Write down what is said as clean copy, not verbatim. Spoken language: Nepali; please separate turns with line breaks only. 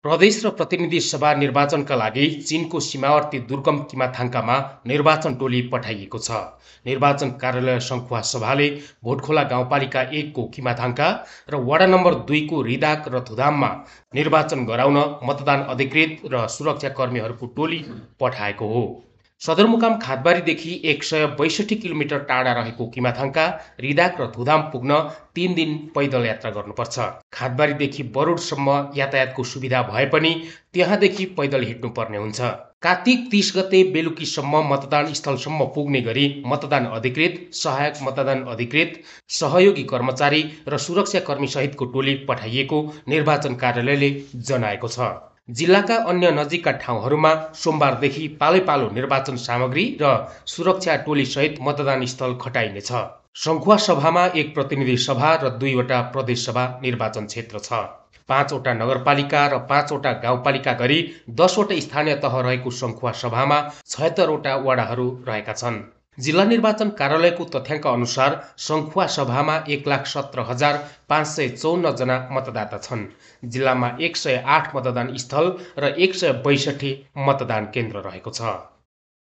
प्रदेश र प्रतिनिधि सभा निर्वाचनका लागि चीनको सीमावर्ती दुर्गम किमाथाङ्कामा निर्वाचन टोली पठाइएको छ। निर्वाचन कार्यालय सङ्खुवासभाले भोटखोला गाउँपालिका 1 को किमाथाङ्का र वडा नम्बर 2 को रिदाक र धुधाममा निर्वाचन गराउन मतदान अधिकृत र सुरक्षाकर्मीहरूको टोली पठाएको हो। सदरमुकाम खादबारीदेखि 162 किलोमिटर टाढा रहेको किमाथाङ्का, रिदाक र धुधाम पुग्न 3 दिन पैदल यात्रा गर्नुपर्छ। खादबारीदेखि बरुडसम्म यातायातको सुविधा भए पनि त्यहाँदेखि पैदल हिँड्नुपर्ने हुन्छ। कार्तिक 30 गते बेलुकीसम्म मतदान स्थलसम्म पुग्ने गरी मतदान अधिकृत, सहायक मतदान अधिकृत, सहयोगी कर्मचारी र सुरक्षाकर्मी सहितको टोली पठाइएको निर्वाचन कार्यालयले जनाएको छ। जिल्लाका अन्य नजिकका ठाउँहरूमा सोमबारदेखि पालैपालो निर्वाचन सामग्री र सुरक्षा टोली सहित मतदान स्थल खटाइनेछ। सङ्खुवासभामा 1 प्रतिनिधि सभा र 2 वटा प्रदेश सभा निर्वाचन क्षेत्र छ। 5 वटा नगरपालिका र 5 वटा गाउँपालिका गरी 10 वटा स्थानीय तह रहेको सङ्खुवासभामा 76 वटा वडाहरू रहेका छन्। जिल्ला निर्वाचन कार्यालयको तथ्याङ्क अनुसार सङ्खुवासभामा 1,17,554 जना मतदाता छन्। जिल्लामा 108 मतदान स्थल र 162 मतदान केन्द्र रहेको छ।